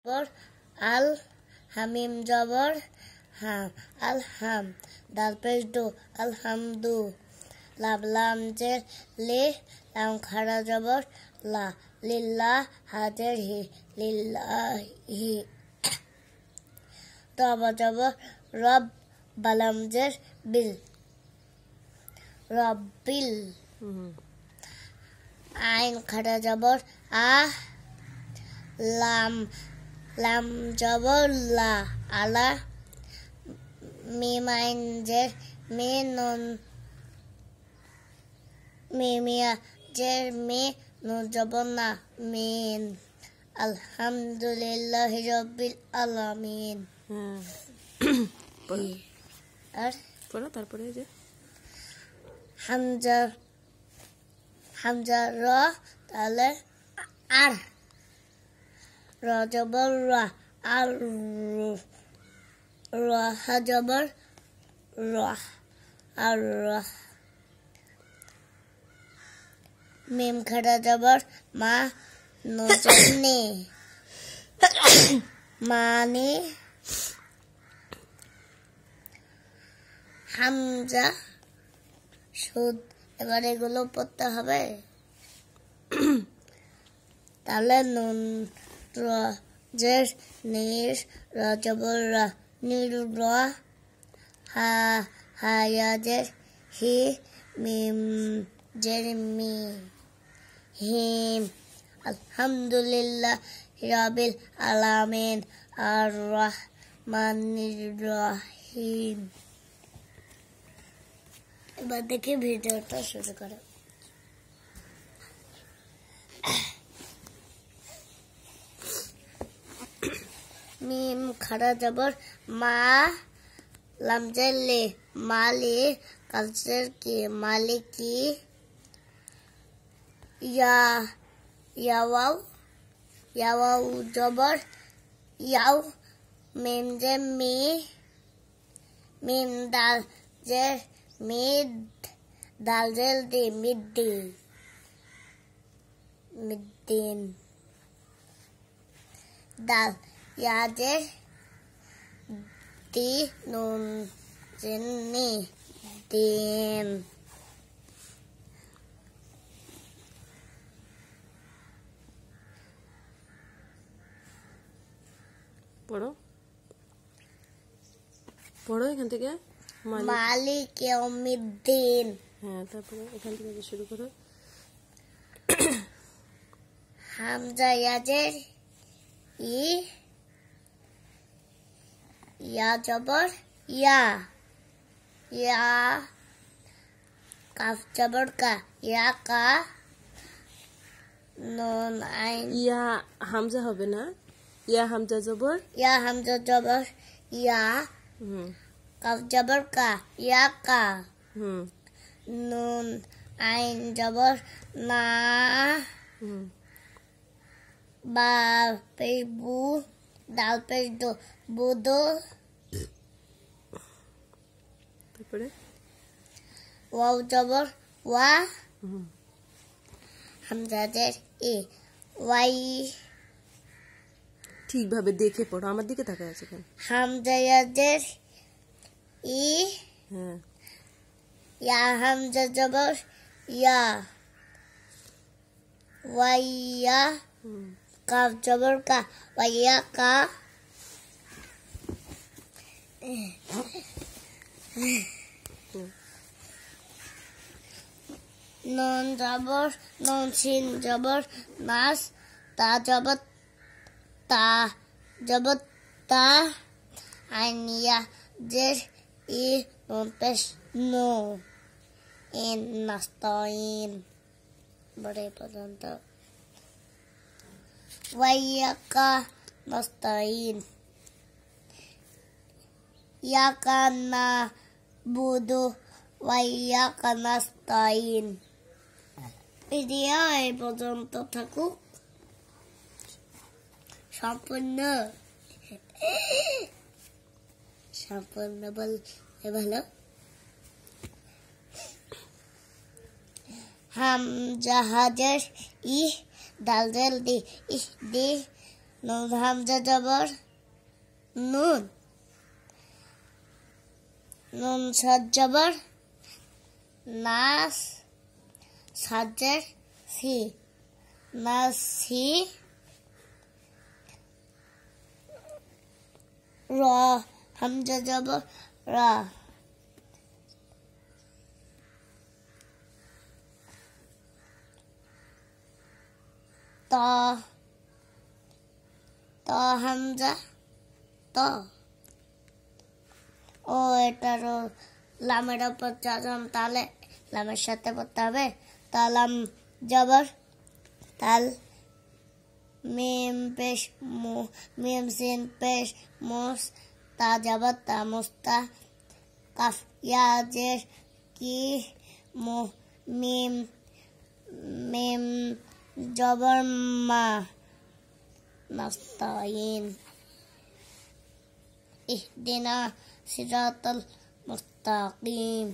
জবর আল, হামিম জবর হা, আল হাম, দাল পেশ দো, আলহামদু, লাম জের লে, লাম খাড়া জবর লা, লিল্লাহ হাজের হি, লিল্লাহি, তবা জবর রব, বালাম জের বিল, রব্বিল, আইন খাড়া জবর আ, লাম জবর লা, আলা, মিম আইন জের মে, নুন মিমিয়া জের মে, নুন জবর না, মিন, আলহামদুলিল্লাহি রাব্বিল আলামিন। আর পড়ো তারপরে যে হামজা র, তাহলে আর, র জবর রা, আর, র জবর রাহ, আর রাহ, মিম খাড়া জবর মা, নে, মানে, হামজা সুদ। এবার এগুলো পড়তে হবে। তাহলে নুন র জের নির, র জবর রা, নির র, হায়া জের হি, মিম জের মি, হিম, আলহামদুলিল্লাহ রাব্বিল আলামিন, আর রহমানির রহিম। এবার দেখি ভিডিওটা শুরু করো। মিম খাড়া জবর মা, লামজের লে, মালি, কালজের কি, মালিকি, ইয়াওয়াও জবর ইয়াও, মিম জের মি, মিম দাল জের মিদ, দাল জের দি, মিদ্দিন, দাল ইয়া জের দি, নুন জের নি, দিন। পড়ো পড়ো এখান থেকে মালিক ইয়াউমিদ্দিন। হ্যাঁ, তারপরে এখান থেকে শুরু করো। হামজা ইয়াজের ই, ইয়া জবর ইয়া, কাফ জবর কা, ইয়া কা, নুন আইন, ইয়া হামজা হবে না, ইয়া হামজা জবর, ইয়া হামজা জবর ইয়া, কাফ জবর কা, ইয়া কা, নুন আইন জবর না, বা পেশ বু, দাল পেশ দো, বুদো, তারপরে ওয়াও জবর ওয়া, হামজা জের ই, ওয়াই, ঠিকভাবে দেখে পড়ো, আমার দিকে তাকায় আছে কেন? হামজা ইয়াজের ই, হ্যাঁ, ইয়া হামজা জবর ইয়া, ওয়াইয়া, কাফ জবর কা, ওয়াইয়া কা, নুন জবর, নুন সিন জবর নাস, তা জবর তা, আইনিয়া জের ই, নুন পেশ নো, ইন নাস্তাইন। বড়ে পর্যন্ত ওয়াইয়াকা নাস্তাইন, ইয়াকা না বুদু, ওয়াইয়াকা নাস্তাইন। ভিডিও এই পর্যন্ত থাকুক, সম্পূর্ণ বলতে ভালো। হামজা হাজার ই, দাল জের দি, ইহ দি, নুন হামজা জবর নুন, নুন সাদ জবর নাস, সাজের সি, নাসি। র হামজা জবর রা, ত ত হামজা ত। ও এটারও লামের ওপর চাজাম, তাহলে লামের সাথে পড়তে হবে। তালাম জবর তাল, মিম পেশ মু, মিম সিন পেশ মুস, তা জবর তা মুস্তা, কাফ ইয়া জের কি, মু মিম, মিম জবর মা, নাস্তাইন। ইহদিনা সিরাতাল মুস্তাকিম।